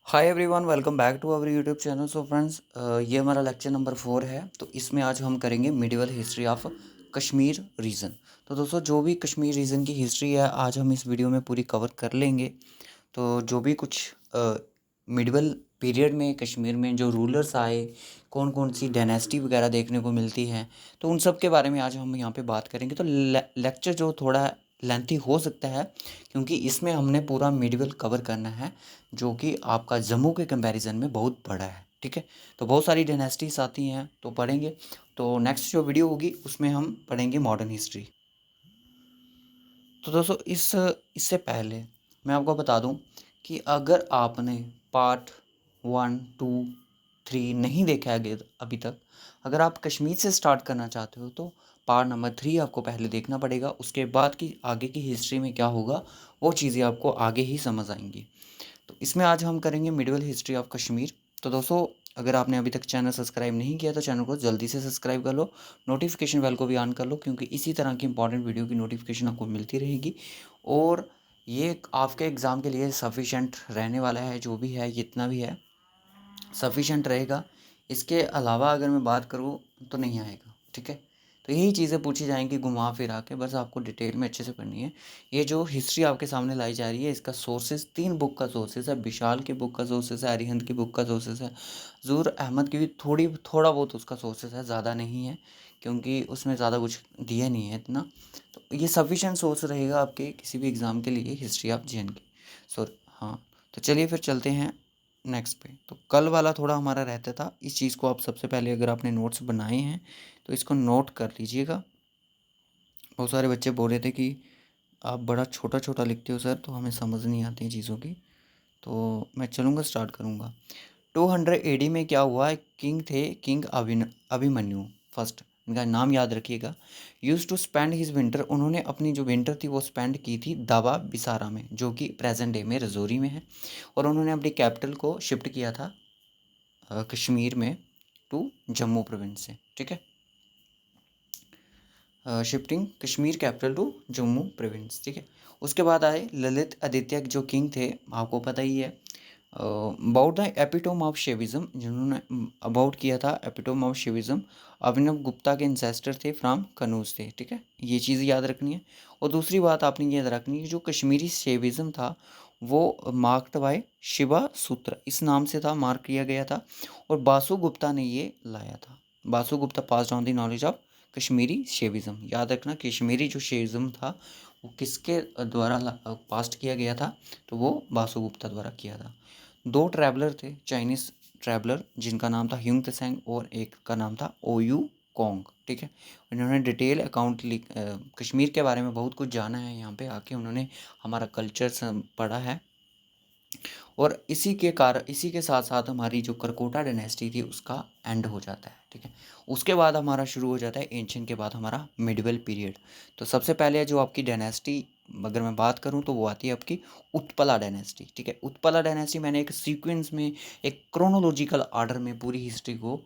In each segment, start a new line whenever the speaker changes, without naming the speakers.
Hi everyone, welcome back to our YouTube channel. So friends, ये हमारा lecture number 4 है। तो इसमें आज हम करेंगे medieval history of Kashmir region. तो दोस्तों, जो भी कश्मीर रीजन की हिस्ट्री है आज हम इस वीडियो में पूरी कवर कर लेंगे। तो जो भी कुछ मिडिवल पीरियड में कश्मीर में जो रूलर्स आए, कौन कौन सी डायनेस्टी वगैरह देखने को मिलती हैं, तो उन सब के बारे में आज हम यहाँ पे बात करेंगे। तो लेक्चर जो थोड़ा लेंथी हो सकता है, क्योंकि इसमें हमने पूरा मिडिवल कवर करना है, जो कि आपका जम्मू के कंपैरिजन में बहुत बड़ा है। ठीक है, तो बहुत सारी डायनेस्टीज आती हैं तो पढ़ेंगे। तो नेक्स्ट जो वीडियो होगी उसमें हम पढ़ेंगे मॉडर्न हिस्ट्री। तो दोस्तों, इससे पहले मैं आपको बता दूं कि अगर आपने पार्ट 1, 2, 3 नहीं देखा है अभी तक, अगर आप कश्मीर से स्टार्ट करना चाहते हो तो पार्ट नंबर 3 आपको पहले देखना पड़ेगा। उसके बाद की आगे की हिस्ट्री में क्या होगा वो चीज़ें आपको आगे ही समझ आएंगी। तो इसमें आज हम करेंगे मिडिवल हिस्ट्री ऑफ कश्मीर। तो दोस्तों, अगर आपने अभी तक चैनल सब्सक्राइब नहीं किया तो चैनल को जल्दी से सब्सक्राइब कर लो, नोटिफिकेशन बेल को भी ऑन कर लो, क्योंकि इसी तरह की इंपॉर्टेंट वीडियो की नोटिफिकेशन आपको मिलती रहेगी। और ये आपके एग्ज़ाम के लिए सफिशेंट रहने वाला है, जो भी है जितना भी है सफिशेंट रहेगा। इसके अलावा अगर मैं बात करूँ तो नहीं आएगा। ठीक है, तो यही चीज़ें पूछी जाएंगी घुमा फिरा के, बस आपको डिटेल में अच्छे से पढ़नी है। ये जो हिस्ट्री आपके सामने लाई जा रही है, इसका सोर्सेज 3 बुक का सोर्सेज है। विशाल की बुक का सोर्सेज है, अरिहंत की बुक का सोर्सेज है, ज़ूर अहमद की भी थोड़ा बहुत उसका सोर्सेज है, ज़्यादा नहीं है, क्योंकि उसमें ज़्यादा कुछ दिया नहीं है इतना। तो ये सफिशेंट सोर्स रहेगा आपके किसी भी एग्ज़ाम के लिए, हिस्ट्री ऑफ जे एंड के। सो हाँ, तो चलिए फिर चलते हैं नेक्स्ट पे। तो कल वाला थोड़ा हमारा रहता था, इस चीज़ को आप सबसे पहले, अगर आपने नोट्स बनाए हैं तो इसको नोट कर लीजिएगा। बहुत सारे बच्चे बोल रहे थे कि आप बड़ा छोटा छोटा लिखते हो सर, तो हमें समझ नहीं आती हैं चीज़ों की। तो मैं चलूँगा, स्टार्ट करूँगा। 200 एडी में क्या हुआ, किंग थे, किंग अभिमन्यु फर्स्ट, इनका नाम याद रखिएगा। Use to spend his winter, उन्होंने अपनी जो विंटर थी वो स्पेंड की थी दावा बिसारा में, जो कि प्रेजेंट डे में रजौरी में है। और उन्होंने अपनी कैपिटल को शिफ्ट किया था कश्मीर में टू जम्मू प्रोविंस से। ठीक है, shifting Kashmir capital to Jammu province. ठीक है, उसके बाद आए ललित आदित्य, जो किंग थे, आपको पता ही है। अबाउट द एपिटोम ऑफ शिविज्म, जिन्होंने अबाउट किया था एपिटोम ऑफ शिविज्म, अभिनव गुप्ता के इंसेस्टर थे, फ्राम कनौज थे। ठीक है, ये चीज़ याद रखनी है। और दूसरी बात आपने याद रखनी है, जो कश्मीरी शिविज्म था वो मार्क्ड बाय शिवा सूत्र, इस नाम से था, मार्क किया गया था। और बासु गुप्ता ने ये लाया था। Basu Gupta pass down the knowledge of Kashmiri Shaivism. याद रखना, कश्मीरी जो शेविज़म था वो किसके द्वारा पास्ट किया गया था, तो वो बासु गुप्ता द्वारा किया था। 2 ट्रैवलर थे, चाइनीज़ ट्रैवलर, जिनका नाम था ह्यूंग त्सेंग और एक का नाम था ओयू कोंग। ठीक है, उन्होंने डिटेल अकाउंट कश्मीर के बारे में बहुत कुछ जाना है। यहाँ पे आके उन्होंने हमारा कल्चर पढ़ा है। और इसी के साथ साथ हमारी जो करकोटा डायनेस्टी थी उसका एंड हो जाता है। ठीक है, उसके बाद हमारा शुरू हो जाता है एंशियंट के बाद हमारा मिडिवल पीरियड। तो सबसे पहले जो आपकी डायनेस्टी, अगर मैं बात करूं तो वो आती है आपकी उत्पला डायनेस्टी। ठीक है, उत्पला डायनेस्टी मैंने एक सीक्वेंस में, एक क्रोनोलॉजिकल ऑर्डर में पूरी हिस्ट्री को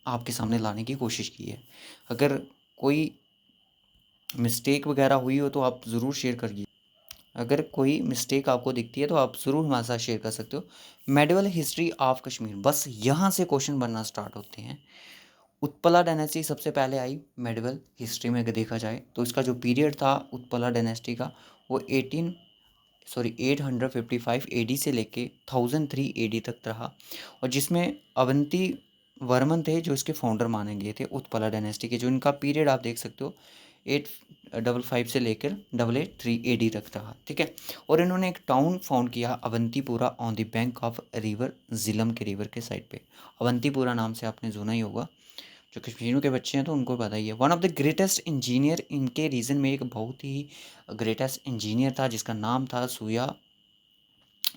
आपके सामने लाने की कोशिश की है। अगर कोई मिस्टेक वगैरह हुई हो तो आप ज़रूर शेयर करिए। अगर कोई मिस्टेक आपको दिखती है तो आप ज़रूर हमारे साथ शेयर कर सकते हो। मेडिवल हिस्ट्री ऑफ कश्मीर, बस यहाँ से क्वेश्चन बनना स्टार्ट होते हैं। उत्पला डायनेस्टी सबसे पहले आई मेडिवल हिस्ट्री में, अगर देखा जाए तो इसका जो पीरियड था उत्पला डायनेस्टी का, वो 855 एडी से लेके 1003 एडी तक रहा। और जिसमें अवंती वर्मन थे जो इसके फाउंडर माने गए थे उत्पला डायनेस्टी के। जो इनका पीरियड आप देख सकते हो 855 से लेकर 883 एडी तक रहा। ठीक है, और इन्होंने एक टाउन फाउंड किया Avantipura on the bank of river Jhelum के रिवर के साइड पे। अवंतीपुरा नाम से आपने सुना ही होगा, जो कश्मीर के बच्चे हैं तो उनको पता ही है। One of the greatest engineer, इनके रीजन में एक बहुत ही ग्रेटेस्ट इंजीनियर था जिसका नाम था सूया।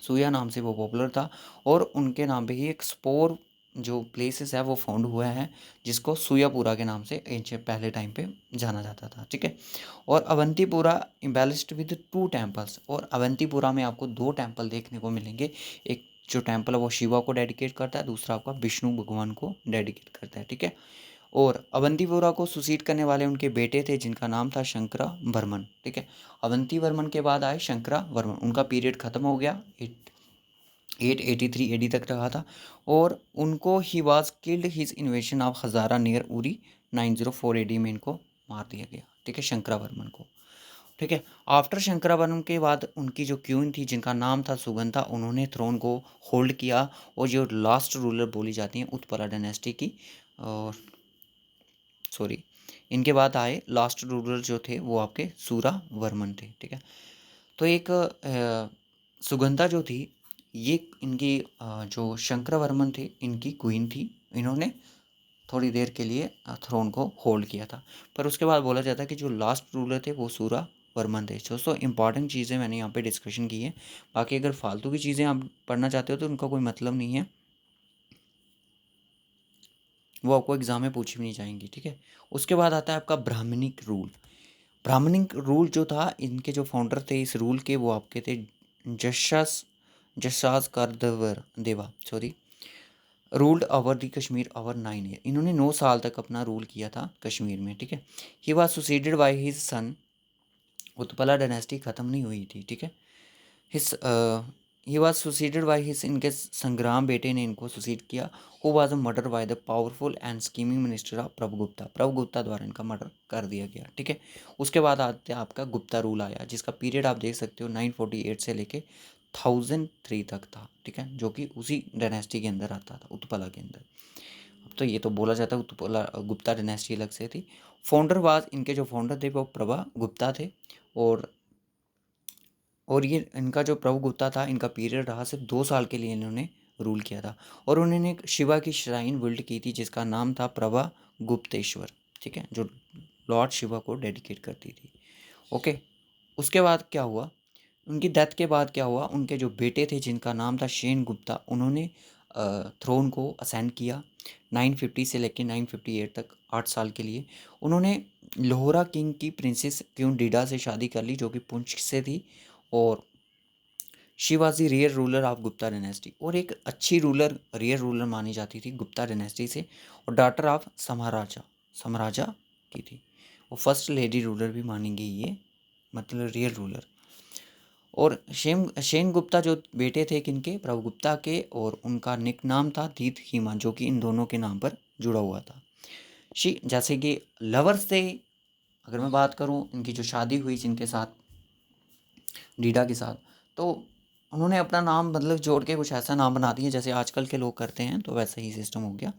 सूया नाम से वो पॉपुलर था। और उनके नाम पे ही एक स्पोर जो प्लेसेस है वो फाउंड हुआ है, जिसको सूयापुरा के नाम से एंशियंट पहले टाइम पे जाना जाता था। ठीक है, और अवंतीपुरा एम्बेलिश्ड विद 2 टेम्पल्स, और अवंतीपुरा में आपको 2 टेम्पल देखने को मिलेंगे। एक जो टेम्पल है वो शिवा को डेडिकेट करता है, दूसरा आपका विष्णु भगवान को डेडिकेट करता है। ठीक है, और अवंतीपुरा को सुसीड करने वाले उनके बेटे थे जिनका नाम था शंकरा वर्मन। ठीक है, अवंती वर्मन के बाद आए शंकरा वर्मन, उनका पीरियड खत्म हो गया 883 AD तक रहा था। और उनको he was killed his इन्वेशन of Hazara near Uri 904 AD में इनको मार दिया गया, ठीक है, शंकरावर्मन को, ठीक है। आफ्टर शंकरावर्मन के बाद उनकी जो क्वीन थी जिनका नाम था सुगंधा, उन्होंने थ्रोन को होल्ड किया। और जो लास्ट रूलर बोली जाती हैं उत्पला डायनेस्टी की, और सॉरी, इनके बाद आए लास्ट रूलर जो थे वो आपके सूरावर्मन थे, ठीक है। तो एक सुगंधा जो थी ये इनकी जो शंकरवर्मन थे इनकी क्वीन थी। इन्होंने थोड़ी देर के लिए थ्रोन को होल्ड किया था, पर उसके बाद बोला जाता है कि जो लास्ट रूलर थे वो सूरावर्मन थे। दोस्तों इंपॉर्टेंट चीज़ें मैंने यहाँ पे डिस्कशन की है, बाकी अगर फालतू की चीज़ें आप पढ़ना चाहते हो तो उनका कोई मतलब नहीं है, वो आपको एग्जाम में पूछी भी नहीं जाएंगी, ठीक है। उसके बाद आता है आपका ब्राह्मणिक रूल। ब्राह्मणिक रूल जो था, इनके जो फाउंडर थे इस रूल के वो आपके थे जशास जशास कारदवर देवा, sorry, ruled over the Kashmir over 9 year. इन्होंने 9 साल तक अपना रूल किया था कश्मीर में, ठीक है। He was succeeded by his son, Utpala dynasty ख़त्म नहीं हुई थी, ठीक है। हिस ही वॉज सुसीडेड बाय हिस, इनके संग्राम बेटे ने इनको सुसीड किया। Who was a murder by the powerful and scheming minister of Prabhugupta, Prabhugupta द्वारा इनका मर्डर कर दिया गया, ठीक है। उसके बाद आते आपका गुप्ता रूल आया, जिसका पीरियड आप देख सकते हो 948 से लेके 1003 तक था, ठीक है, जो कि उसी डायनेस्टी के अंदर आता था, उत्पला के अंदर। अब तो ये तो बोला जाता है उत्पला गुप्ता डायनेस्टी अलग से थी। फाउंडर वाज, इनके जो फाउंडर थे वो प्रभा गुप्ता थे। और ये इनका जो प्रभु गुप्ता था, इनका पीरियड रहा सिर्फ 2 साल के लिए इन्होंने रूल किया था। और उन्होंने एक शिवा की श्राइन बिल्ड की थी जिसका नाम था प्रभा गुप्तेश्वर, ठीक है, जो लॉर्ड शिवा को डेडिकेट करती थी, ओके। उसके बाद क्या हुआ, उनकी डेथ के बाद क्या हुआ, उनके जो बेटे थे जिनका नाम था शेन गुप्ता, उन्होंने थ्रोन को असेंड किया 950 से लेकर 958 तक, 8 साल के लिए। उन्होंने लोहरा किंग की प्रिंसेस क्यून डीडा से शादी कर ली जो कि पुंछ से थी। और she was the real ruler of Gupta dynasty, और एक अच्छी रूलर, रियल रूलर मानी जाती थी गुप्ता डायनेस्टी से। और डॉटर ऑफ समराजा, समराजा की थी। वो फर्स्ट लेडी रूलर भी मानी गई ये, मतलब रियल रूलर। और शेन गुप्ता जो बेटे थे किनके, प्रभु गुप्ता के, और उनका निक नाम था दीत हीमा, जो कि इन दोनों के नाम पर जुड़ा हुआ था। जैसे कि लवर्स थे, अगर मैं बात करूं इनकी जो शादी हुई जिनके साथ, डीडा के साथ, तो उन्होंने अपना नाम मतलब जोड़ के कुछ ऐसा नाम बना दिया जैसे आजकल के लोग करते हैं, तो वैसा ही सिस्टम हो गया।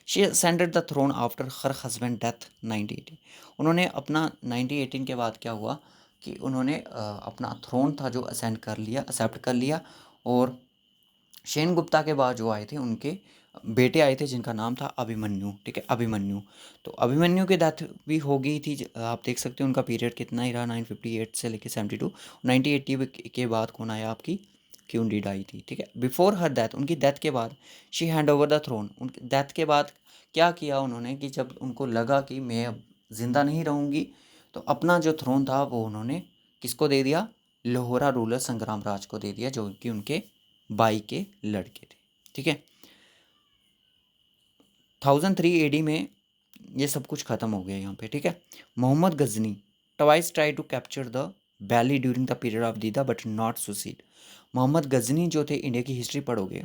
She ascended the throne after her husband death 1918। उन्होंने अपना 1918 के बाद क्या हुआ कि उन्होंने अपना थ्रोन था जो असेंड कर लिया, एक्सेप्ट कर लिया। और शेन गुप्ता के बाद जो आए थे उनके बेटे आए थे जिनका नाम था अभिमन्यु, ठीक है, अभिमन्यु। तो अभिमन्यु की डेथ भी हो गई थी, आप देख सकते हो उनका पीरियड कितना ही रहा, 958 से लेकर 72। 1980 के बाद कौन आया, आपकी क्यून डीड आई थी, ठीक है। बिफोर हर डेथ, उनकी डेथ के बाद, she hand over the throne. उनकी डेथ के बाद क्या किया उन्होंने कि जब उनको लगा कि मैं अब जिंदा नहीं रहूँगी, तो अपना जो थ्रोन था वो उन्होंने किसको दे दिया, लोहरा रूलर संग्राम राज को दे दिया, जो कि उनके बाई के लड़के थे, ठीक है। 1003 AD में ये सब कुछ खत्म हो गया यहाँ पे, ठीक है। Mohammad Ghazni twice try to capture the valley during the period of Dida but not succeed. Mohammad Ghazni जो थे, इंडिया की हिस्ट्री पढ़ोगे,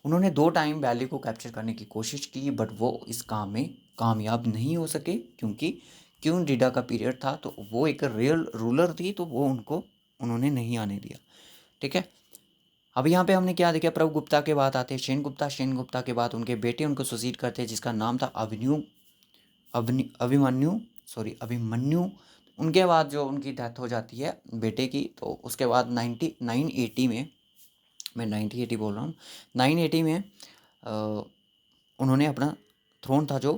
उन्होंने 2 टाइम वैली को कैप्चर करने की कोशिश की, बट वो इस काम में कामयाब नहीं हो सके, क्योंकि क्यों डीडा का पीरियड था, तो वो एक रियल रूलर थी, तो वो उनको उन्होंने नहीं आने दिया, ठीक है। अब यहाँ पे हमने क्या देखा, प्रभु गुप्ता के बाद आते हैं शेन गुप्ता, शेन गुप्ता के बाद उनके बेटे उनको सुसीड करते हैं जिसका नाम था अभिमन्यु, सॉरी अभिमन्यु। उनके बाद जो उनकी डेथ हो जाती है बेटे की, तो उसके बाद 980 में, मैं 980 बोल रहा हूँ, 980 में उन्होंने अपना थ्रोन था जो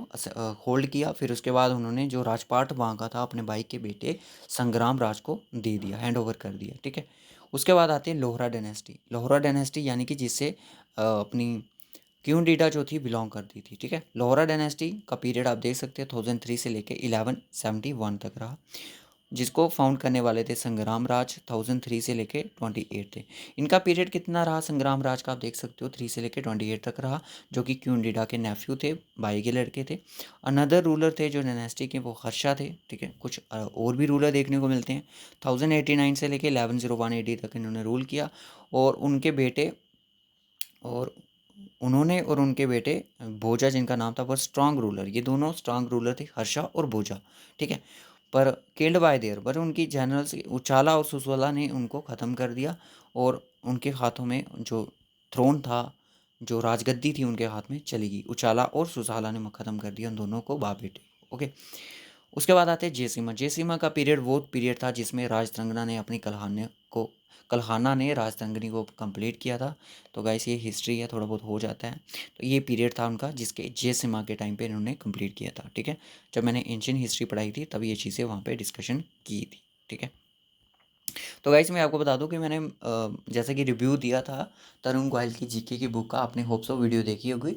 होल्ड किया। फिर उसके बाद उन्होंने जो राजपाट मांगा था अपने भाई के बेटे संग्राम राज को दे दिया, हैंड ओवर कर दिया, ठीक है। उसके बाद आती है लोहरा डायनेस्टी। लोहरा डायनेस्टी यानी कि जिससे अपनी क्यून डीडा जो थी बिलोंग करती थी, ठीक है। लोहरा डायनेस्टी का पीरियड आप देख सकते हैं 1003 से लेके 1171 तक रहा, जिसको फाउंड करने वाले थे संग्राम राज, 1003 से लेके 28 थे। इनका पीरियड कितना रहा संग्राम राज का, आप देख सकते हो 3 से लेके 28 तक रहा, जो कि क्यून डीडा के नेफ्यू थे, भाई के लड़के थे। अनदर रूलर थे जो डायनेस्टी के, वो हर्षा थे, ठीक है। कुछ और भी रूलर देखने को मिलते हैं। 1089 से लेके 1101 AD तक इन्होंने रूल किया। और उनके बेटे और उन्होंने और उनके बेटे भोजा जिनका नाम था, वो स्ट्रांग रूलर, ये दोनों स्ट्रांग रूलर थे, हर्षा और भोजा, ठीक है। पर किल्ड बाय देयर, पर उनकी जनरल्स उचाला और सुसवाला ने उनको ख़त्म कर दिया और उनके हाथों में जो थ्रोन था, जो राजगद्दी थी, उनके हाथ में चली गई। उचाला और सुसाला ने ख़त्म कर दिया उन दोनों को, बाप बेटे। ओके, उसके बाद आते हैं जयसिम्हा। जयसिम्हा का पीरियड वो पीरियड था जिसमें राजतरंगना ने अपनी कल्हाना ने राजतरंगनी को कंप्लीट किया था। तो गाइस ये हिस्ट्री है, थोड़ा बहुत हो जाता है। तो ये पीरियड था उनका जिसके जयसिम्हा के टाइम पे इन्होंने कंप्लीट किया था, ठीक है। जब मैंने एंशियंट हिस्ट्री पढ़ाई थी तब ये चीज़ें वहाँ पे डिस्कशन की थी, ठीक है। तो गाइस मैं आपको बता दूं कि मैंने जैसे कि रिव्यू दिया था तरुण गोयल की जीके की बुक का, आपने होप सो वीडियो देखी होगी।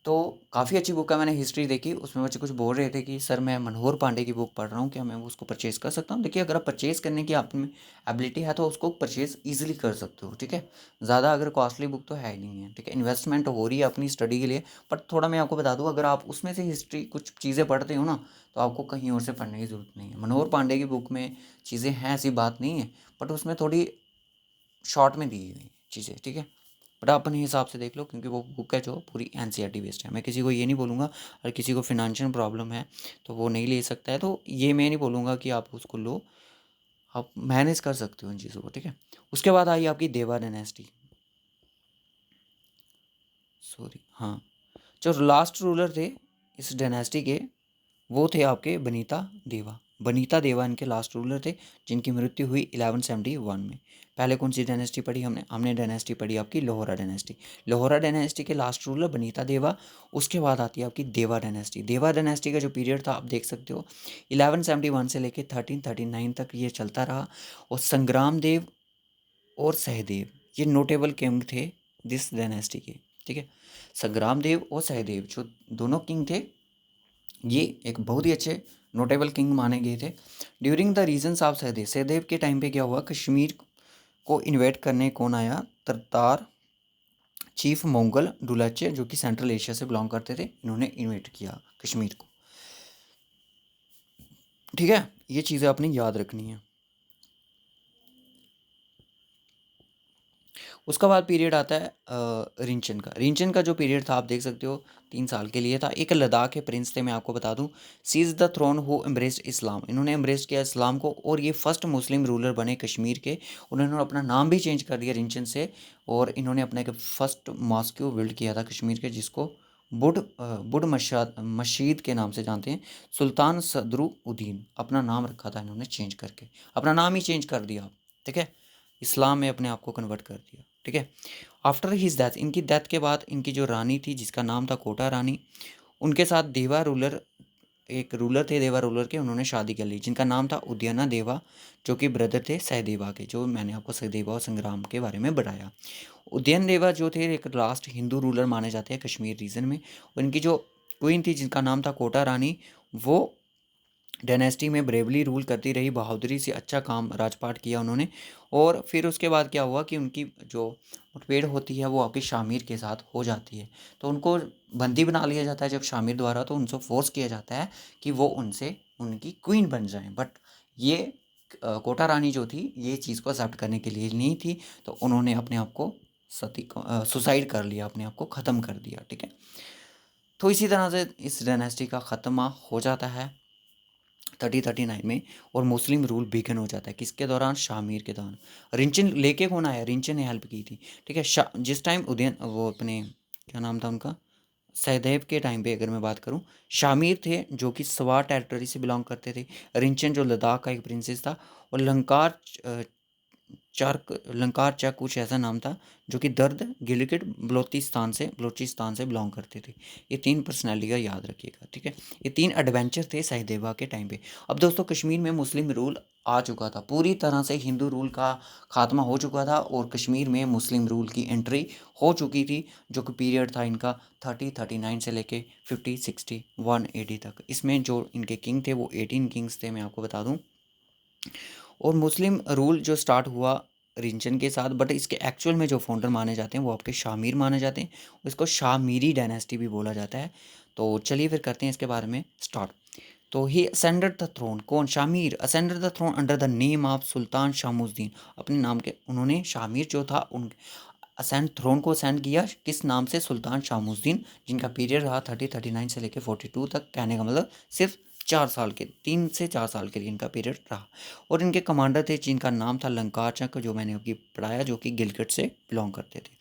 तो काफ़ी अच्छी बुक है, मैंने हिस्ट्री देखी, उसमें बच्चे कुछ बोल रहे थे कि सर मैं मनोहर पांडे की बुक पढ़ रहा हूँ, क्या मैं उसको परचेज़ कर सकता हूँ? देखिए, अगर आप परचेज़ करने की आप में एबिलिटी है तो उसको परचेज़ ईजिली कर सकते हो, ठीक है। ज़्यादा अगर कॉस्टली बुक तो है ही नहीं है, ठीक है। इन्वेस्टमेंट हो रही है अपनी स्टडी के लिए, बट थोड़ा मैं आपको बता दूँ, अगर आप उसमें से हिस्ट्री कुछ चीज़ें पढ़ते हो ना, तो आपको कहीं और से पढ़ने की ज़रूरत नहीं है। मनोहर पांडे की बुक में चीज़ें हैं, ऐसी बात नहीं है, बट उसमें थोड़ी शॉर्ट में दी गई चीज़ें, ठीक है। बट आप अपने हिसाब से देख लो, क्योंकि वो बुक है जो पूरी एनसीईआरटी बेस्ड है। मैं किसी को ये नहीं बोलूँगा, अगर किसी को फिनेंशियल प्रॉब्लम है तो वो नहीं ले सकता है, तो ये मैं नहीं बोलूँगा कि आप उसको लो, आप मैनेज कर सकते हो इन चीज़ों को, ठीक है। उसके बाद आई आपकी देवा डायनेस्टी, सॉरी हाँ, जो लास्ट रूलर थे इस डायनेस्टी के, वो थे आपके बनीता देवा। बनीता देवा इनके लास्ट रूलर थे, जिनकी मृत्यु हुई 1171 में। पहले कौन सी डायनेस्टी पढ़ी हमने? हमने डायनेस्टी पढ़ी आपकी लोहरा डायनेस्टी। लोहरा डायनेस्टी के लास्ट रूलर बनीता देवा। उसके बाद आती है आपकी देवा डायनेस्टी। देवा डायनेस्टी का जो पीरियड था आप देख सकते हो, 1171 से लेकर 1339 तक ये चलता रहा। और संग्राम देव और सहदेव ये नोटेबल किंग थे दिस डायनेस्टी के, ठीक है। संग्राम देव और सहदेव जो दोनों किंग थे, ये एक बहुत ही अच्छे नोटेबल किंग माने गए थे। During the regions of Sahdev, Sahdev के टाइम पे क्या हुआ, कश्मीर को इन्वेट करने कौन आया? तरतार चीफ मंगोल डुलाचे, जो कि सेंट्रल एशिया से बिलोंग करते थे, इन्होंने इन्वेट किया कश्मीर को, ठीक है। ये चीज़ें आपने याद रखनी है। उसका बाद पीरियड आता है रिंचन का। रिंचन का जो पीरियड था आप देख सकते हो 3 साल के लिए था। एक लद्दाख के प्रिंस थे, मैं आपको बता दूं, seize the throne who embraced Islam. इन्होंने एम्ब्रेस किया इस्लाम को और ये फर्स्ट मुस्लिम रूलर बने कश्मीर के। उन्होंने अपना नाम भी चेंज कर दिया रिंचन से, और इन्होंने अपना एक फर्स्ट मॉस्क बिल्ड किया था कश्मीर के, जिसको बुड मशीद के नाम से जानते हैं। सुल्तान सदरुद्दीन अपना नाम रखा था इन्होंने चेंज करके, अपना नाम ही चेंज कर दिया, ठीक है। इस्लाम में अपने आप को कन्वर्ट कर दिया, ठीक है। आफ्टर हिज डेथ, इनकी डेथ के बाद इनकी जो रानी थी जिसका नाम था कोटा रानी, उनके साथ देवा रूलर, एक रूलर थे देवा रूलर के, उन्होंने शादी कर ली, जिनका नाम था उदयना देवा, जो कि ब्रदर थे सहदेवा के, जो मैंने आपको सहदेवा और संग्राम के बारे में बताया। उदयन देवा जो थे एक लास्ट हिंदू रूलर माने जाते हैं कश्मीर रीजन में। और इनकी जो क्वीन थी जिनका नाम था कोटा रानी, वो डायनेस्टी में ब्रेवली रूल करती रही, बहादुरी से अच्छा काम राजपाट किया उन्होंने। और फिर उसके बाद क्या हुआ कि उनकी जो मुठभेड़ होती है वो आपके शामिर के साथ हो जाती है, तो उनको बंदी बना लिया जाता है जब शामिर द्वारा, तो उनसे फोर्स किया जाता है कि वो उनसे उनकी क्वीन बन जाएं। बट ये कोटा रानी जो थी ये चीज़ को एक्सेप्ट करने के लिए नहीं थी, तो उन्होंने अपने आप को सुसाइड कर लिया, अपने आप को ख़त्म कर दिया, ठीक है। तो इसी तरह से इस डायनेस्टी का ख़त्मा हो जाता है 1339 में, और मुस्लिम रूल बिगन हो जाता है किसके दौरान? शामिर के दौरान। रिंचन लेके कौन आया? रिंचन ने हेल्प की थी, ठीक है। जिस टाइम उदयन, वो अपने क्या नाम था उनका, सहदेव के टाइम पे अगर मैं बात करूं, शामिर थे जो कि सवार टेरिटरी से बिलोंग करते थे। रिंचन जो लद्दाख का एक प्रिंसेस था, और लंकार चक कुछ ऐसा नाम था, जो कि दर्द गिलगिट बलोचिस्तान से बिलोंग करते थे। ये 3 पर्सनैलिटी का याद रखिएगा, ठीक है। ये 3 एडवेंचर थे सहदेवा के टाइम पे। अब दोस्तों कश्मीर में मुस्लिम रूल आ चुका था, पूरी तरह से हिंदू रूल का खात्मा हो चुका था, और कश्मीर में मुस्लिम रूल की एंट्री हो चुकी थी, जो कि पीरियड था इनका 3039 से लेके 50 60 180 तक। इसमें जो इनके किंग थे वो 18 किंग्स थे, मैं आपको बता दूं। और मुस्लिम रूल जो स्टार्ट हुआ रिंचन के साथ, बट इसके एक्चुअल में जो फाउंडर माने जाते हैं वो आपके शामिर माने जाते हैं, इसको शामिरी डायनेस्टी भी बोला जाता है। तो चलिए फिर करते हैं इसके बारे में स्टार्ट। तो ही असेंडेड द थ्रोन, कौन? Shamir ascended the throne under the name of sultan Shamuddin. अपने नाम के उन्होंने शामिर जो था उन असेंड थ्रोन को असेंड किया किस नाम से, सुल्तान शामुद्दीन, जिनका पीरियड रहा 3039 से लेकर 42 तक। कहने का मतलब सिर्फ 4 साल के, 3 से 4 साल के लिए इनका पीरियड रहा। और इनके कमांडर थे जिनका नाम था लंकाचक, जो मैंने अभी पढ़ाया, जो कि गिलगिट से बिलोंग करते थे।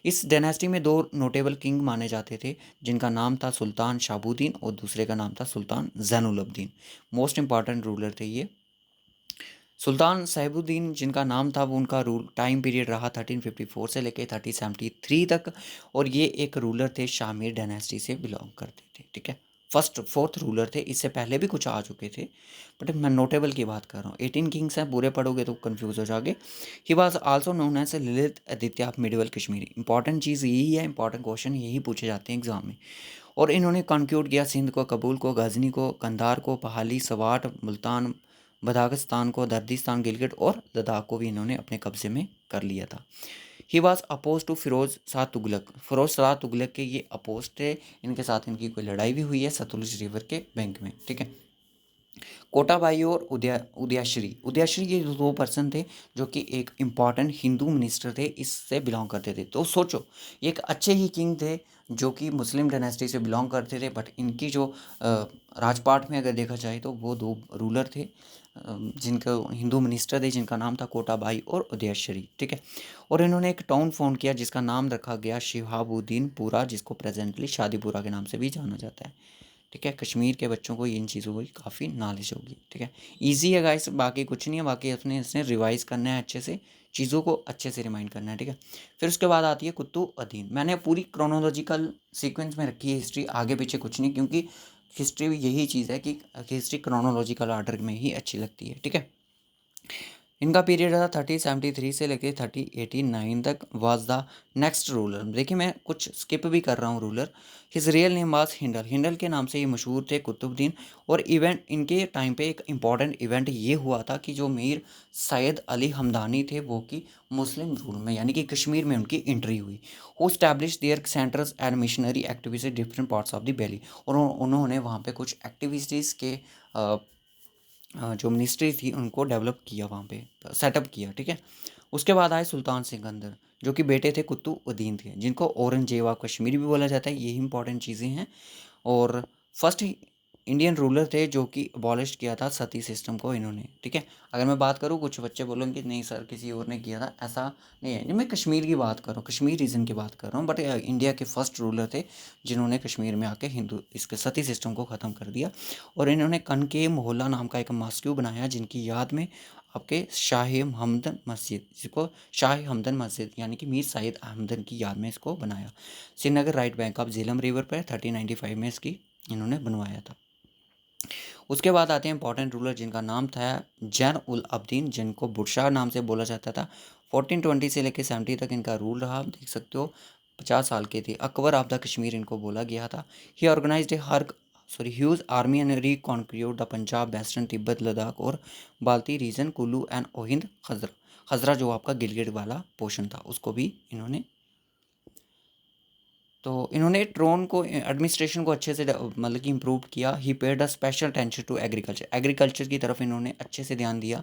इस डायनेस्टी में 2 नोटेबल किंग माने जाते थे, जिनका नाम था सुल्तान शाहबुद्दीन और दूसरे का नाम था सुल्तान जैनुलब्दीन। मोस्ट इंपॉर्टेंट रूलर थे ये। सुल्तान साहिबुद्दीन जिनका नाम था, वो उनका रूल टाइम पीरियड रहा 1354 से लेकर 1373 तक। और ये एक रूलर थे, शामिर डायनेस्टी से बिलोंग करते थे, ठीक है। फर्स्ट 4th रूलर थे, इससे पहले भी कुछ आ चुके थे, बट मैं नोटेबल की बात कर रहा हूँ। 18 किंग्स हैं, पूरे पढ़ोगे तो कंफ्यूज हो जाओगे। He was also known as Lalit Aditya of medieval Kashmir. Important चीज़ यही है, इंपॉर्टेंट क्वेश्चन यही पूछे जाते हैं एग्जाम में। और इन्होंने कॉन्क्यूट किया सिंध को, कबूल को, गजनी को, कंधार को, पहाली, सवाट, मुल्तान, बदागिस्तान को, दर्दिस्तान, गिलगिट और लद्दाख को भी इन्होंने अपने कब्जे में कर लिया था। He was oppose to Firoz Shah Tughlaq. Firoz Shah Tughlaq के ये अपोज थे, इनके साथ इनकी कोई लड़ाई भी हुई है सतलुज रिवर के बैंक में, ठीक है। कोटाबाई और उदयश्री, उदयश्री ये 2 पर्सन थे जो कि एक इम्पॉर्टेंट हिंदू मिनिस्टर थे, इससे बिलोंग करते थे। तो सोचो, ये एक अच्छे ही किंग थे जो कि मुस्लिम डायनेस्टी से बिलोंग करते थे, बट इनकी जो राजपाट में अगर देखा जाए तो वो 2 रूलर थे, जिनका हिंदू मिनिस्टर थे, जिनका नाम था कोटाबाई और उदयश्री, ठीक है। और इन्होंने एक टाउन फाउंड किया जिसका नाम रखा गया शिहाबुद्दीनपुरा, जिसको प्रेजेंटली शादीपुरा के नाम से भी जाना जाता है, ठीक है। कश्मीर के बच्चों को इन चीज़ों की काफ़ी नॉलेज होगी, ठीक है। ईजी है गाइस, बाकी कुछ नहीं है, बाकी अपने इसने रिवाइज करना है अच्छे से, चीज़ों को अच्छे से रिमाइंड करना है, ठीक है। फिर उसके बाद आती है कुतुबुद्दीन। मैंने पूरी क्रोनोलॉजिकल सीक्वेंस में रखी है हिस्ट्री, आगे पीछे कुछ नहीं, क्योंकि हिस्ट्री यही चीज़ है कि हिस्ट्री क्रोनोलॉजिकल ऑर्डर में ही अच्छी लगती है, ठीक है। इनका पीरियड था 3073 से लेकर 3089 तक। Was the next ruler. देखिए मैं कुछ स्किप भी कर रहा हूँ ruler. His real name was Hindle. Hindle के नाम से ये मशहूर थे कुतुबुद्दीन। और इवेंट इनके टाइम पे एक इम्पॉर्टेंट इवेंट ये हुआ था कि जो मीर सैयद अली हमदानी थे वो की मुस्लिम रूल में यानी कि कश्मीर में उनकी एंट्री हुई। वो establish there centres and machinery activities different parts of the valley. और उन्होंने वहाँ पे कुछ एक्टिविटीज़ के जो मिनिस्ट्री थी उनको डेवलप किया, वहाँ पे सेटअप किया, ठीक है। उसके बाद आए सुल्तान सिकंदर जो कि बेटे थे कुतुबुद्दीन थे, जिनको औरंगजेब ऑफ कश्मीर भी बोला जाता है। यही इंपॉर्टेंट चीज़ें हैं। और फर्स्ट इंडियन रूलर थे जो कि अबॉलिश किया था सती सिस्टम को इन्होंने, ठीक है। अगर मैं बात करूँ, कुछ बच्चे बोलेंगे नहीं सर किसी और ने किया था, ऐसा नहीं है। मैं कश्मीर की बात कर रहा हूँ, कश्मीर रीजन की बात कर रहा हूँ, बट इंडिया के फर्स्ट रूलर थे जिन्होंने कश्मीर में आके हिंदू इसके सती सिस्टम को ख़त्म कर दिया। और इन्होंने कनके मोहल्ला नाम का एक मस्जिद बनाया जिनकी याद में आपके शाह हमदन मस्जिद, जिसको शाह हमदन मस्जिद यानी कि मीर सैयद हमदन की याद में इसको बनाया। Srinagar right bank of Jhelum river पर 1395 में इसकी इन्होंने बनवाया था। उसके बाद आते हैं इंपॉर्टेंट रूलर जिनका नाम था जैन उल अब्दीन, जिनको बुदशाह नाम से बोला जाता था। 1420 से लेकर 70 तक इनका रूल रहा, आप देख सकते हो 50 साल के थे। अकबर ऑफ द कश्मीर इनको बोला गया था। He organised huge army and reconquered the Punjab, western Tibet, Ladakh और बाल्टी रीजन, कुल्लू एंड ओहिंद खजरा। खजरा जो आपका गिलगिट वाला पोर्शन था उसको भी इन्होंने, तो इन्होंने ट्रोन को एडमिनिस्ट्रेशन को अच्छे से मतलब कि इम्प्रूव किया। He paid a special attention to agriculture. Agriculture की तरफ इन्होंने अच्छे से ध्यान दिया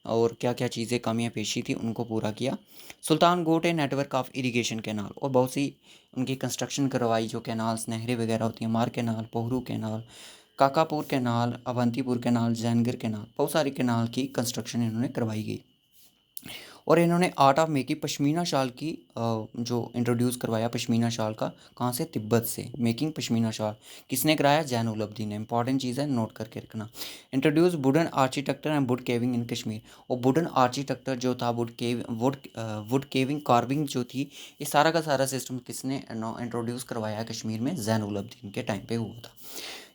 और क्या क्या चीज़ें कमियां पेशी थी उनको पूरा किया। सुल्तान गोट a network of irrigation canal, और बहुत सी उनकी कंस्ट्रक्शन करवाई, जो कैनाल्स नहरें वगैरह होती हैं, Mar canal, Pohru canal, Kakapur canal, Avantipur canal, Jainagar canal, बहुत सारी कैनाल की कंस्ट्रक्शन इन्होंने करवाई गई। और इन्होंने आर्ट ऑफ मेकिंग पश्मीना शाल की जो इंट्रोड्यूस करवाया पश्मीना शाल का, कहाँ से, तिब्बत से। मेकिंग पश्मीना शाल किसने कराया, जैनुल अब्दीन ने। इंपॉर्टेंट चीज़ है, नोट करके रखना। Introduce wooden architecture and wood carving in Kashmir. और वुडन आर्किटेक्चर जो था, वुड केविंग कार्विंग जो थी, ये सारा का सारा सिस्टम किसने इंट्रोड्यूस करवाया है कश्मीर में, जैनुल अब्दीन के टाइम पे हुआ था।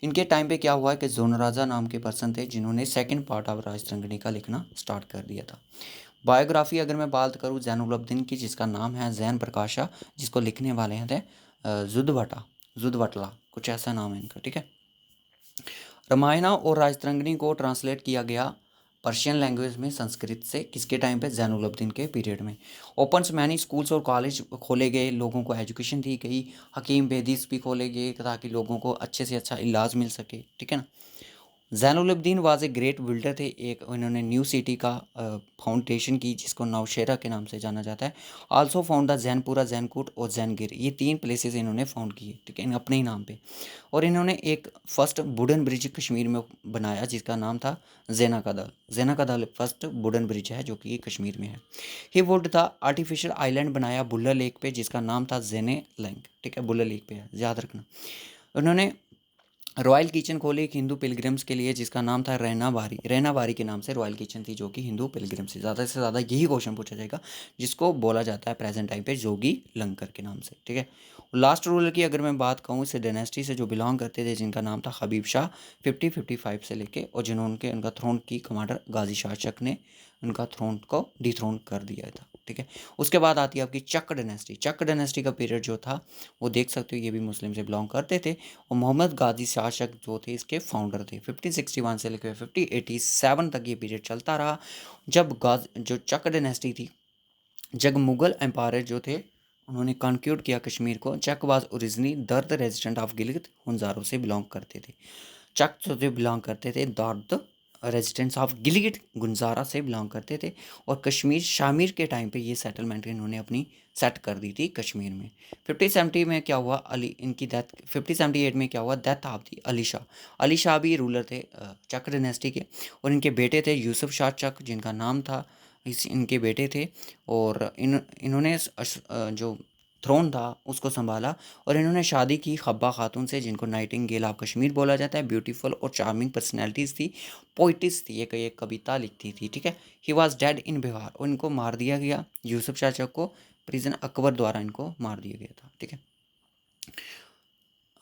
इनके टाइम पे क्या हुआ है कि जोनराजा नाम के पर्सन थे जिन्होंने सेकंड पार्ट ऑफ राजतरंगिणी का लिखना स्टार्ट कर दिया था। बायोग्राफी अगर मैं बात करूँ जैनुलब्दीन की, जिसका नाम है जैन प्रकाशा, जिसको लिखने वाले हैं थे जुदवटला कुछ ऐसा नाम है इनका, ठीक है। रामायणा और राजतरंगिणी को ट्रांसलेट किया गया पर्शियन लैंग्वेज में संस्कृत से, किसके टाइम पे, जैनुलब्दीन के पीरियड में। ओपन्स मैनी स्कूल्स और कॉलेज खोले गए, लोगों को एजुकेशन दी गई। हकीम बेदीस भी खोले गए ताकि लोगों को अच्छे से अच्छा इलाज मिल सके, ठीक है ना। ज़ैनुलब्दीन वाज ए ग्रेट बिल्डर थे, एक इन्होंने न्यू सिटी का फाउंडेशन की जिसको नौशेरा के नाम से जाना जाता है। आल्सो फाउंड द जैनपुरा, जैनकूट और जैनगिर, ये 3 प्लेसेस इन्होंने फाउंड किए, ठीक है, अपने ही नाम पे। और इन्होंने एक फर्स्ट वुडन ब्रिज कश्मीर में बनाया जिसका नाम था ज़ैना का दल। ज़ैना का दल फर्स्ट वुडन ब्रिज है जो कि कश्मीर में है। He would the artificial island बनाया बुल्ला लेक पे जिसका नाम था ज़ेने लैंग, ठीक है, बुल्ला लेक पे है, याद रखना। उन्होंने रॉयल किचन खोली एक हिंदू पिलग्रिम्स के लिए जिसका नाम था रैना बारी, रैना बारी के नाम से रॉयल किचन थी जो कि हिंदू पिलग्रिम्स से ज़्यादा यही क्वेश्चन पूछा जाएगा, जिसको बोला जाता है प्रेजेंट टाइम पे जोगी लंकर के नाम से, ठीक है। लास्ट रूलर की अगर मैं बात कहूँ, इस डायनेस्टी से जो बिलोंग करते थे जिनका नाम था हबीब शाह 5055 से लेके, और जिन्होंने उनका थ्रोन की कमांडर गाजी शासक ने उनका थ्रोन को डिथ्रोन कर दिया था, ठीक है। उसके बाद आती है आपकी चक डायनेस्टी। चक डायनेस्टी का पीरियड जो था वो देख सकते हो, ये भी मुस्लिम से बिलोंग करते थे, और मोहम्मद गाजी शासक जो थे इसके फाउंडर थे। 1561 से लेकर 1587 तक ये पीरियड चलता रहा, जब जो चक डायनेस्टी थी, जब मुगल एम्पायर जो थे उन्होंने कॉन्क्यूट किया कश्मीर को। चक वाज ओरिजिनली दर्द रेजिडेंट ऑफ गिलगित हुंजारों से बिलोंग करते थे। चक जो बिलोंग करते थे दर्द रेजिडेंट्स ऑफ गिलगित गुंजारा से बिलोंग करते थे, और कश्मीर शामिर के टाइम पे ये सेटलमेंट इन्होंने अपनी सेट कर दी थी कश्मीर में। 5070 में क्या हुआ, अली इनकी डेथ, 5078 में क्या हुआ, death of the Ali Shah. Ali Shah भी रूलर थे चक डायनेस्टी के, और इनके बेटे थे यूसुफ शाह चक जिनका नाम था, इनके बेटे थे, और इन्होंने जो थ्रोन था उसको संभाला, और इन्होंने शादी की खब्बा खातून से जिनको नाइटिंगेल ऑफ कश्मीर बोला जाता है। ब्यूटीफुल और चार्मिंग पर्सनैलिटीज़ थी, पोइटिस थी, एक कविता लिखती थी, ठीक है। ही वॉज डेड इन बिहार, और इनको मार दिया गया, यूसुफ शाह चक को प्रिजन अकबर द्वारा इनको मार दिया गया था, ठीक है।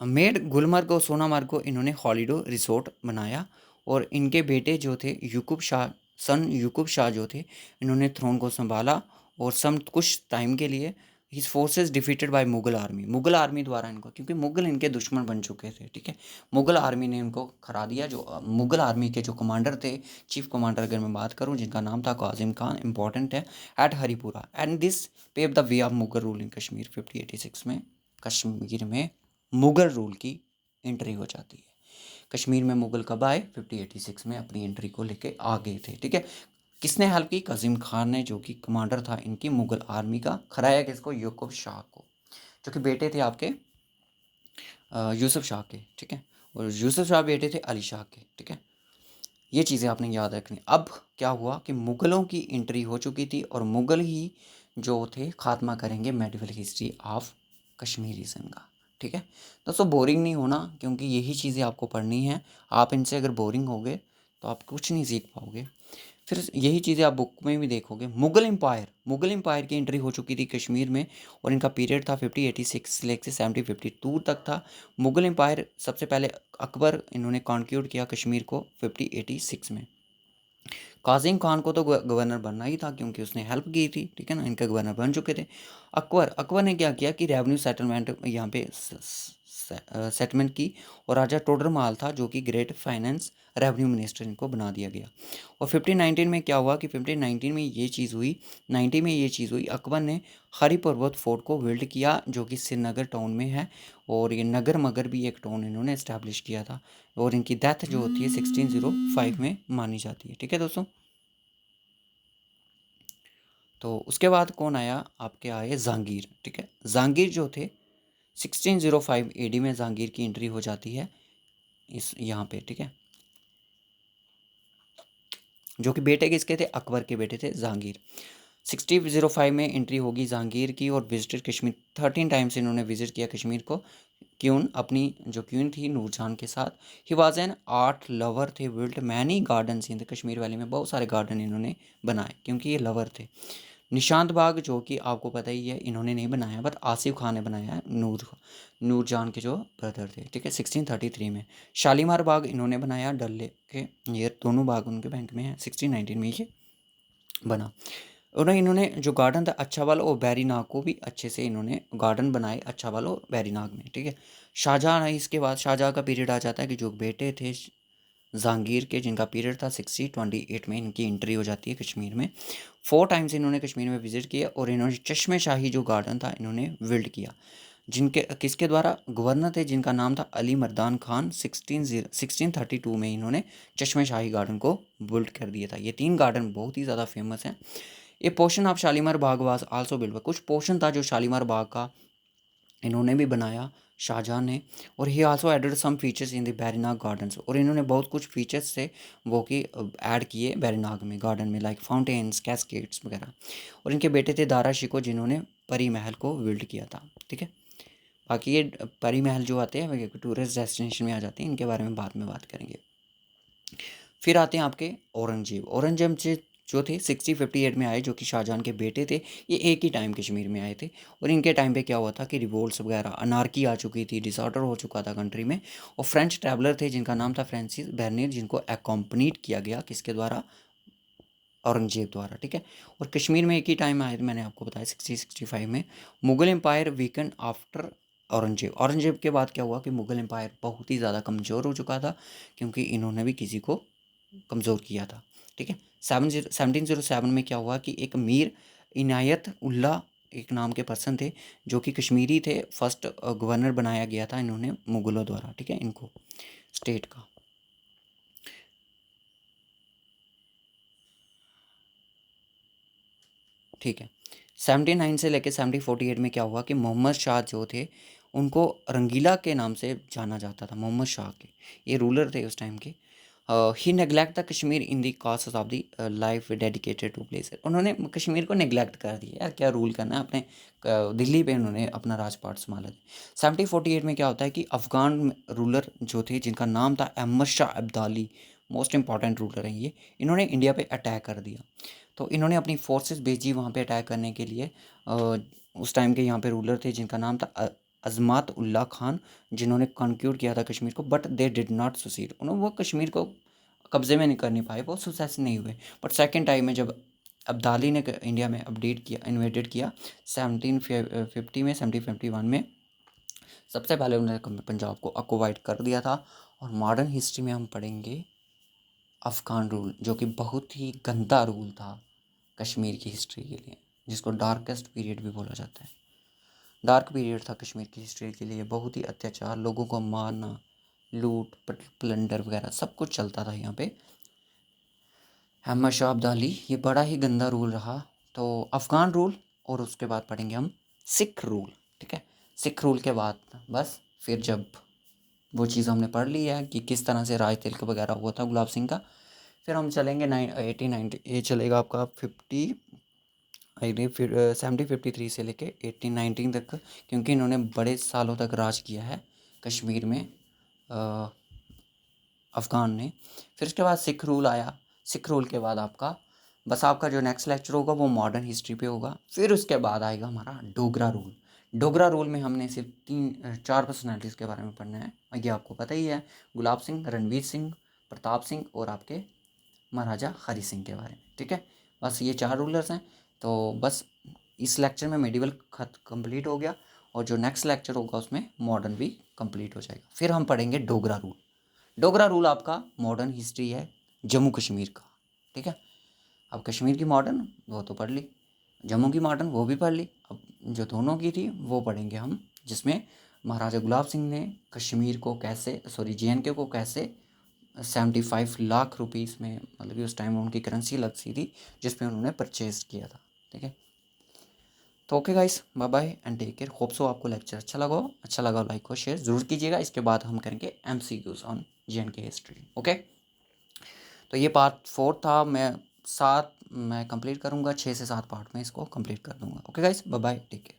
मेड गुलमर्ग और सोनामर्ग को इन्होंने हॉलीडे रिसोर्ट बनाया, और इनके बेटे जो थे यूकुब शाह, सन यूकुब शाह जो थे, इन्होंने थ्रोन को संभाला, और सम कुछ टाइम के लिए his forces defeated by Mughal army, Mughal army द्वारा इनको, क्योंकि मुगल इनके दुश्मन बन चुके थे, ठीक है, मुगल आर्मी ने इनको खरा दिया। जो मुगल आर्मी के जो कमांडर थे, चीफ कमांडर अगर मैं बात करूं जिनका नाम था काजिम खान, इंपॉर्टेंट है, at Haripura, and this pave the way of Mughal rule in Kashmir. 5086 में कश्मीर में मुगल रूल की एंट्री हो जाती है। कश्मीर में मुगल कब आए, 5086 में अपनी एंट्री को लेके आ गए थे, ठीक है। किसने हेल्प की, काजिम खान ने, जो कि कमांडर था इनकी मुगल आर्मी का। खराया किसको, यूकुब शाह को, जो कि बेटे थे आपके यूसुफ शाह के, ठीक है, और यूसुफ शाह बेटे थे अली शाह के, ठीक है। ये चीज़ें आपने याद रखनी। अब क्या हुआ कि मुग़लों की एंट्री हो चुकी थी, और मुग़ल ही जो थे खात्मा करेंगे मेडिवल हिस्ट्री ऑफ कश्मीरिज्म का, ठीक है। दोस्तों बोरिंग नहीं होना, क्योंकि यही चीज़ें आपको पढ़नी है। आप इनसे अगर बोरिंग होगे तो आप कुछ नहीं सीख पाओगे। फिर यही चीज़ें आप बुक में भी देखोगे। मुग़ल एम्पायर की एंट्री हो चुकी थी कश्मीर में, और इनका पीरियड था 5086 से लेकर 7052 तक था। मुग़ल एम्पायर सबसे पहले अकबर इन्होंने कॉन्क्यूट किया कश्मीर को 5086 में। काजिम खान को तो गवर्नर बनना ही था क्योंकि उसने हेल्प की थी, ठीक है ना, इनके गवर्नर बन चुके थे। अकबर ने क्या किया कि रेवेन्यू सेटलमेंट यहाँ पे सेटलमेंट की, और राजा टोडरमाल था जो कि ग्रेट फाइनेंस रेवेन्यू मिनिस्टर, इनको बना दिया गया। और 1519 में क्या हुआ कि 1519 में ये चीज़ हुई, 90 में ये चीज़ हुई, अकबर ने हरी पर्वत फोर्ट को बिल्ड किया जो कि श्रीनगर टाउन में है, और ये नगर मगर भी एक टाउन इन्होंने इस्टेब्लिश किया था, और इनकी डेथ जो होती है 1605 में मानी जाती है, ठीक है दोस्तों। तो उसके बाद कौन आया, आपके आए जहांगीर, ठीक है। जहांगीर जो थे 1605 एडी में जहांगीर की एंट्री हो जाती है इस यहाँ पे, ठीक है, जो कि बेटे किसके थे, अकबर के बेटे थे जहांगीर। 1605 में एंट्री होगी जहांगीर की, और विजिटेड कश्मीर 13 टाइम्स इन्होंने विजिट किया कश्मीर को। क्यून, अपनी जो क्यून थी नूरजहान के साथ। He was an art lover थे, built many gardens in the Kashmir valley में, बहुत सारे गार्डन इन्होंने बनाए क्योंकि ये लवर थे। निशांत बाग जो कि आपको पता ही है इन्होंने नहीं बनाया, बट आसिफ खान ने बनाया है, नूरजहान के जो ब्रदर थे, ठीक है, 1633 में। शालीमार बाग इन्होंने बनाया डल लेक के, ये दोनों बाग उनके बैंक में है, 1619 में ये बना। और इन्होंने जो गार्डन था अच्छावाल और बैरीनाग को भी अच्छे से इन्होंने गार्डन बनाए, अच्छावाल और बैरीनाग में, ठीक है। शाहजहाँ, इसके बाद शाहजहाँ का पीरियड आ जाता है कि जो बेटे थे जहांगीर के, जिनका पीरियड था 1628 में इनकी एंट्री हो जाती है कश्मीर में। 4 टाइम्स इन्होंने कश्मीर में विजिट किया, और इन्होंने चश्मे शाही जो गार्डन था इन्होंने बिल्ड किया। जिनके किसके द्वारा गवर्नर थे जिनका नाम था अली मर्दान खान। 1632 में इन्होंने चश्मे शाही गार्डन को बिल्ड कर दिया था। ये 3 गार्डन बहुत ही ज़्यादा फेमस हैं। ये portion of Shalimar Bagh was also build, कुछ पोर्शन था जो शालीमार बाग का इन्होंने भी बनाया शाहजहां ने। और he also added some features in the Verinag gardens, और इन्होंने बहुत कुछ फीचर्स थे वो कि ऐड किए बैरीनाग में गार्डन में, लाइक फाउंटेन्स, कैस्केड्स वगैरह। और इनके बेटे थे दारा शिकोह जिन्होंने परी महल को बिल्ड किया था। ठीक है, बाकी ये परी महल जो आते हैं वो टूरिस्ट डेस्टिनेशन में आ जाते हैं, इनके बारे में बाद में बात करेंगे। फिर आते हैं आपके औरंगजेब। औरंगजेब जो थे 1658 में आए, जो कि शाहजहां के बेटे थे। ये एक ही टाइम कश्मीर में आए थे, और इनके टाइम पे क्या हुआ था कि रिवोल्ट्स वगैरह, अनार्की आ चुकी थी, डिसऑर्डर हो चुका था कंट्री में। और फ्रेंच ट्रैवलर थे जिनका नाम था फ्रांसिस बेर्नियर, जिनको एकम्पनीड किया गया किसके द्वारा, औरंगजेब द्वारा। ठीक है, और कश्मीर में एक ही टाइम आए थे, मैंने आपको बताया 1665 में। Mughal empire weaken after Aurangzeb. Aurangzeb के बाद क्या हुआ कि मुगल एम्पायर बहुत ही ज़्यादा कमज़ोर हो चुका था, क्योंकि इन्होंने भी किसी को कमज़ोर किया था। ठीक है, 1707 में क्या हुआ कि एक मीर इनायत उल्ला एक नाम के पर्सन थे, जो कि कश्मीरी थे, फर्स्ट गवर्नर बनाया गया था इन्होंने मुगलों द्वारा। ठीक है, इनको स्टेट का। ठीक है, 79 से लेकर 1748 में क्या हुआ कि मोहम्मद शाह जो थे उनको रंगीला के नाम से जाना जाता था। मोहम्मद शाह के ये रूलर थे उस टाइम के। He neglect the Kashmir in the cost of the life dedicated to place. उन्होंने कश्मीर को नेग्लेक्ट कर दिया, यार क्या रूल करना है अपने दिल्ली पे उन्होंने अपना राजपाट संभाला। 1748 में क्या होता है कि अफ़गान रूलर जो थे जिनका नाम था Ahmad Shah Abdali, most important ruler हैं ये, इन्होंने इंडिया पे अटैक कर दिया। तो इन्होंने अपनी फोर्सेस भेजी वहाँ पे अटैक करने के लिए। उस टाइम के यहाँ पे रूलर थे जिनका नाम था अज़मात उल्ला खान, जिन्होंने कॉन्क्यूर किया था कश्मीर को, बट दे डिड नॉट सुसीड। उन्होंने वो कश्मीर को कब्जे में नहीं कर नहीं पाए, वो सक्सेस नहीं हुए। बट सेकेंड टाइम में जब अब्दाली ने इंडिया में अपडेट किया, इन्वेडेड किया 1750 में, 1751 में, सबसे पहले उन्होंने पंजाब को ऑक्युपाइड कर दिया था। और मॉडर्न हिस्ट्री में हम पढ़ेंगे अफ़गान रूल, जो कि बहुत ही गंदा रूल था कश्मीर की हिस्ट्री के लिए, जिसको डार्केस्ट पीरियड भी बोला जाता है। डार्क पीरियड था कश्मीर की हिस्ट्री के लिए, बहुत ही अत्याचार, लोगों को मारना, लूट प्लंडर वगैरह सब कुछ चलता था यहाँ पे। अहमद शाह अब्दाली, ये बड़ा ही गंदा रूल रहा। तो अफ़गान रूल, और उसके बाद पढ़ेंगे हम सिख रूल। ठीक है, सिख रूल के बाद बस फिर जब वो चीज़ हमने पढ़ ली है कि किस तरह से राज तिलक वगैरह हुआ था गुलाब सिंह का, फिर हम चलेंगे 1890, ये चलेगा आपका 50 आई फिर 1753 से लेके 1819 तक, क्योंकि इन्होंने बड़े सालों तक राज किया है कश्मीर में अफ़गान ने। फिर उसके बाद सिख रूल आया। सिख रूल के बाद आपका बस आपका जो नेक्स्ट लेक्चर होगा वो मॉडर्न हिस्ट्री पे होगा। फिर उसके बाद आएगा हमारा डोगरा रूल। डोगरा रूल में हमने सिर्फ 4 पर्सनैलिटीज़ के बारे में पढ़ना है, और ये आपको पता ही है, गुलाब सिंह, रणवीर सिंह, प्रताप सिंह और आपके महाराजा हरी सिंह के बारे में। ठीक है, बस ये 4 रूलर्स हैं। तो बस इस लेक्चर में मेडिवल खत कंप्लीट हो गया, और जो नेक्स्ट लेक्चर होगा उसमें मॉडर्न भी कंप्लीट हो जाएगा। फिर हम पढ़ेंगे डोगरा रूल। डोगरा रूल आपका मॉडर्न हिस्ट्री है जम्मू कश्मीर का। ठीक है, अब कश्मीर की मॉडर्न वो तो पढ़ ली, जम्मू की मॉडर्न वो भी पढ़ ली, अब जो दोनों की थी वो पढ़ेंगे हम, जिसमें महाराजा गुलाब सिंह ने कश्मीर को कैसे, सॉरी JNK को कैसे 75 लाख रुपीस में, मतलब कि उस टाइम उनकी करेंसी अलग सी थी जिसमें उन्होंने परचेज किया था। ठीक है, तो okay guys, bye bye and take care. Hope so आपको लेक्चर अच्छा लगा हो। अच्छा लगा लाइक और शेयर ज़रूर कीजिएगा। इसके बाद हम करेंगे MCQs on JNK history. Okay, तो ये पार्ट 4 था। मैं कंप्लीट करूँगा, 6 से 7 पार्ट में इसको कंप्लीट कर दूँगा। Okay guys, bye bye, take care.